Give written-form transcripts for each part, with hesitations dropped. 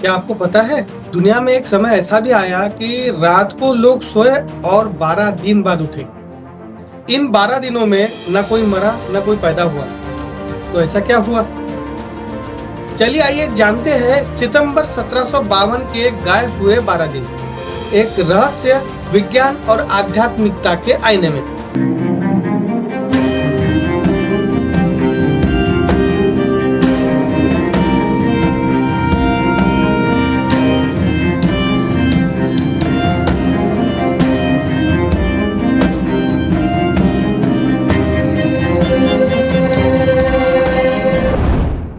क्या आपको पता है, दुनिया में एक समय ऐसा भी आया कि रात को लोग सोए और 12 दिन बाद उठे। इन 12 दिनों में न कोई मरा न कोई पैदा हुआ। तो ऐसा क्या हुआ? चलिए आइए जानते हैं सितंबर 1752 के गायब हुए 12 दिन, एक रहस्य विज्ञान और आध्यात्मिकता के आईने में।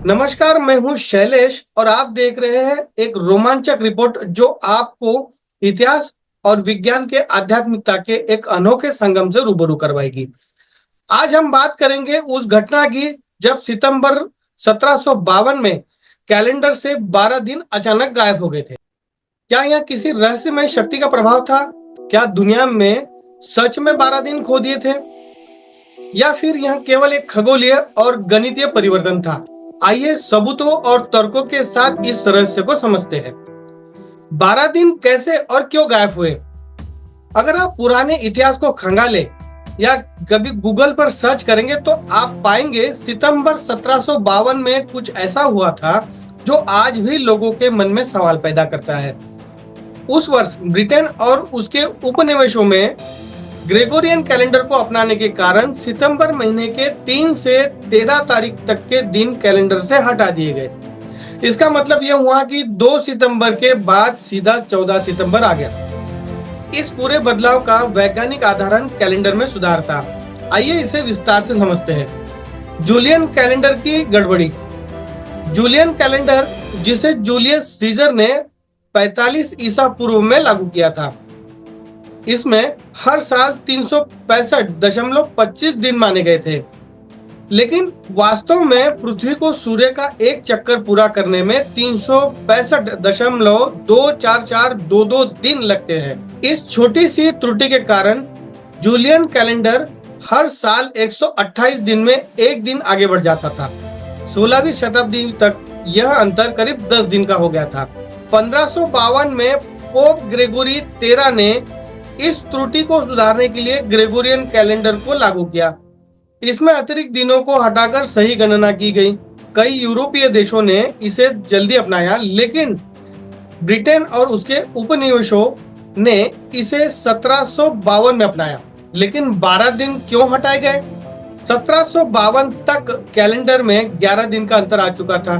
नमस्कार, मैं हूं शैलेश और आप देख रहे हैं एक रोमांचक रिपोर्ट जो आपको इतिहास और विज्ञान के आध्यात्मिकता के एक अनोखे संगम से रूबरू करवाएगी। आज हम बात करेंगे उस घटना की जब सितंबर 1752 में कैलेंडर से 12 दिन अचानक गायब हो गए थे। क्या यह किसी रहस्यमय शक्ति का प्रभाव था? क्या दुनिया में सच में 12 दिन खो दिए थे, या फिर यह केवल एक खगोलीय और गणितीय परिवर्तन था? आइए सबूतों और तर्कों के साथ इस रहस्य को समझते हैं। 12 दिन कैसे और क्यों गायब हुए? अगर आप पुराने इतिहास को खंगाले या कभी गूगल पर सर्च करेंगे तो आप पाएंगे सितंबर 1752 में कुछ ऐसा हुआ था जो आज भी लोगों के मन में सवाल पैदा करता है। उस वर्ष ब्रिटेन और उसके उपनिवेशों में ग्रेगोरियन कैलेंडर को अपनाने के कारण सितंबर महीने के 3 से 13 तारीख तक के दिन कैलेंडर से हटा दिए गए। इसका मतलब यह हुआ कि 2 सितंबर के बाद सीधा 14 सितंबर आ गया। इस पूरे बदलाव का वैज्ञानिक आधारण कैलेंडर में सुधार था। आइए इसे विस्तार से समझते हैं। जूलियन कैलेंडर की गड़बड़ी। जूलियन कैलेंडर, जिसे जूलियस सीजर ने 45 ईसा पूर्व में लागू किया था, इसमें हर साल 365.25 दिन माने गए थे, लेकिन वास्तव में पृथ्वी को सूर्य का एक चक्कर पूरा करने में 365.24422 दिन लगते हैं। इस छोटी सी त्रुटि के कारण जूलियन कैलेंडर हर साल 128 दिन में एक दिन आगे बढ़ जाता था। 16वीं शताब्दी तक यह अंतर करीब 10 दिन का हो गया था। 1552 में पोप ग्रेगोरी 13 ने इस त्रुटि को सुधारने के लिए ग्रेगोरियन कैलेंडर को लागू किया। इसमें अतिरिक्त दिनों को हटाकर सही गणना की गई। कई यूरोपीय देशों ने इसे जल्दी अपनाया, लेकिन ब्रिटेन और उसके उपनिवेशों ने इसे 1752 में अपनाया। लेकिन 12 दिन क्यों हटाए गए? 1752 तक कैलेंडर में 11 दिन का अंतर आ चुका था।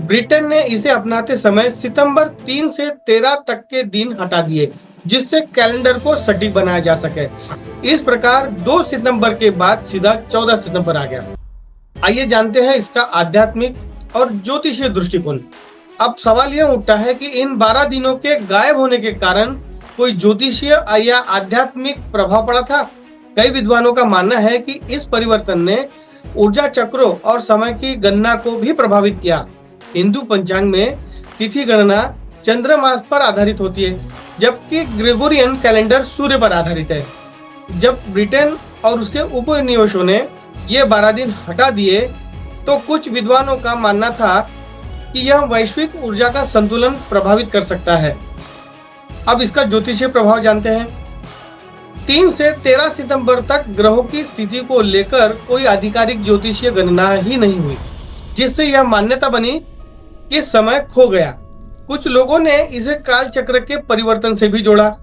ब्रिटेन ने इसे अपनाते समय सितंबर 3 से 13 तक के दिन हटा दिए, जिससे कैलेंडर को सटीक बनाया जा सके। इस प्रकार 2 सितंबर के बाद सीधा 14 सितंबर आ गया। आइए जानते हैं इसका आध्यात्मिक और ज्योतिषीय दृष्टिकोण। अब सवाल यह उठता है कि इन 12 दिनों के गायब होने के कारण कोई ज्योतिषीय या आध्यात्मिक प्रभाव पड़ा था। कई विद्वानों का मानना है कि इस परिवर्तन ने ऊर्जा चक्रों और समय की गणना को भी प्रभावित किया। हिंदू पंचांग में तिथि गणना चंद्रमास पर आधारित होती है, जबकि ग्रेगोरियन कैलेंडर सूर्य पर आधारित है। जब ब्रिटेन और उसके उपनिवेशों ने ये 12 दिन हटा दिए तो कुछ विद्वानों का मानना था कि यह वैश्विक ऊर्जा का संतुलन प्रभावित कर सकता है। अब इसका ज्योतिषीय प्रभाव जानते हैं। 3 से 13 सितंबर तक ग्रहों की स्थिति को लेकर कोई आधिकारिक ज्योतिषीय गणना ही नहीं हुई, जिससे यह मान्यता बनी कि समय खो गया। कुछ लोगों ने इसे काल चक्र के परिवर्तन से भी जोड़ा।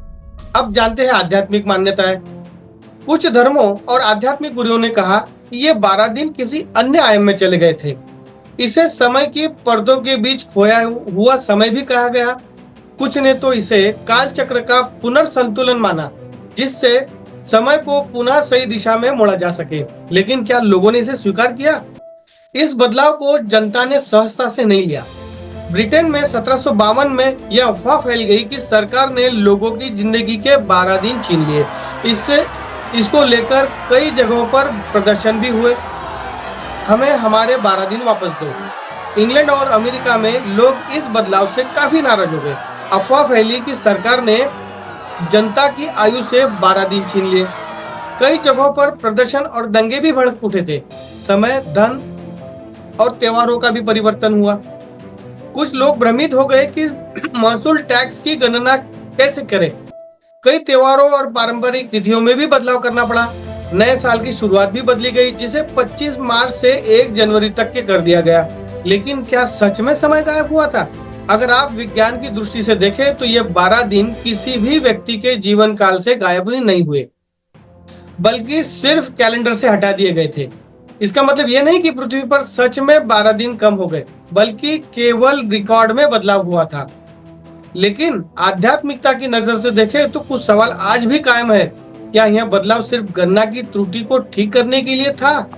अब जानते हैं आध्यात्मिक मान्यताएं। कुछ धर्मों और आध्यात्मिक गुरुओं ने कहा कि ये 12 दिन किसी अन्य आयाम में चले गए थे। इसे समय की परतों के बीच खोया हुआ समय भी कहा गया। कुछ ने तो इसे काल चक्र का पुनर्संतुलन माना, जिससे समय को पुनः सही दिशा में मोड़ा जा सके। लेकिन क्या लोगों ने इसे स्वीकार किया? इस बदलाव को जनता ने सहजता से नहीं लिया। ब्रिटेन में 1752 में यह अफवाह फैल गई कि सरकार ने लोगों की जिंदगी के 12 दिन छीन लिए। इसको लेकर कई जगहों पर प्रदर्शन भी हुए। हमें हमारे 12 दिन वापस दो। इंग्लैंड और अमेरिका में लोग इस बदलाव से काफी नाराज हो गए। अफवाह फैली कि सरकार ने जनता की आयु से 12 दिन छीन लिए। कई जगहों पर प्रदर्शन और दंगे भी भड़क उठे थे। समय, धन और त्योहारों का भी परिवर्तन हुआ। कुछ लोग भ्रमित हो गए कि महसूल टैक्स की गणना कैसे करें। कई त्योहारों और पारंपरिक तिथियों में भी बदलाव करना पड़ा। नए साल की शुरुआत भी बदली गई, जिसे 25 मार्च से 1 जनवरी तक के कर दिया गया। लेकिन क्या सच में समय गायब हुआ था? अगर आप विज्ञान की दृष्टि से देखें तो ये 12 दिन किसी भी व्यक्ति के जीवन काल से गायब नहीं हुए, बल्कि सिर्फ कैलेंडर से हटा दिए गए थे। इसका मतलब यह नहीं कि पृथ्वी पर सच में 12 दिन कम हो गए, बल्कि केवल रिकॉर्ड में बदलाव हुआ था। लेकिन आध्यात्मिकता की नजर से देखें तो कुछ सवाल आज भी कायम है। क्या यह बदलाव सिर्फ गणना की त्रुटि को ठीक करने के लिए था,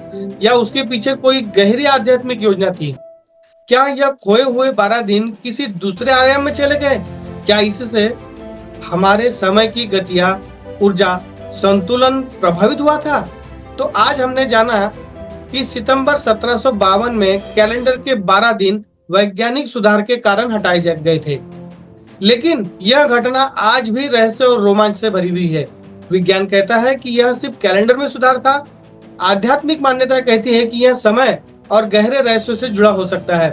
या उसके पीछे कोई गहरी आध्यात्मिक योजना थी? क्या यह खोए हुए 12 दिन किसी दूसरे आयाम में चले गए? क्या इससे हमारे समय की गतियां, ऊर्जा, संतुलन प्रभावित हुआ था? तो आज हमने जाना कि सितंबर 1752 में कैलेंडर के 12 दिन वैज्ञानिक सुधार के कारण हटाए गए थे। लेकिन यह घटना आज भी रहस्य और रोमांच से भरी हुई है। विज्ञान कहता है कि यह सिर्फ कैलेंडर में सुधार था। आध्यात्मिक मान्यता कहती है कि यह समय और गहरे रहस्यों से जुड़ा हो सकता है।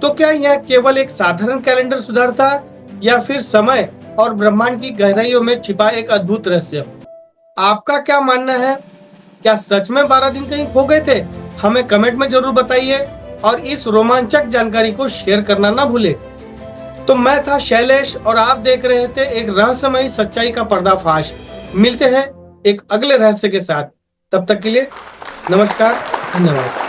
तो क्या यह केवल एक साधारण कैलेंडर सुधार था, या फिर समय और ब्रह्मांड की गहराइयों में छिपा एक अद्भुत रहस्य? आपका क्या मानना है? क्या सच में 12 दिन कहीं खो गए थे? हमें कमेंट में जरूर बताइए और इस रोमांचक जानकारी को शेयर करना ना भूले। तो मैं था शैलेश और आप देख रहे थे एक रहस्यमयी सच्चाई का पर्दाफाश। मिलते हैं एक अगले रहस्य के साथ। तब तक के लिए नमस्कार, धन्यवाद।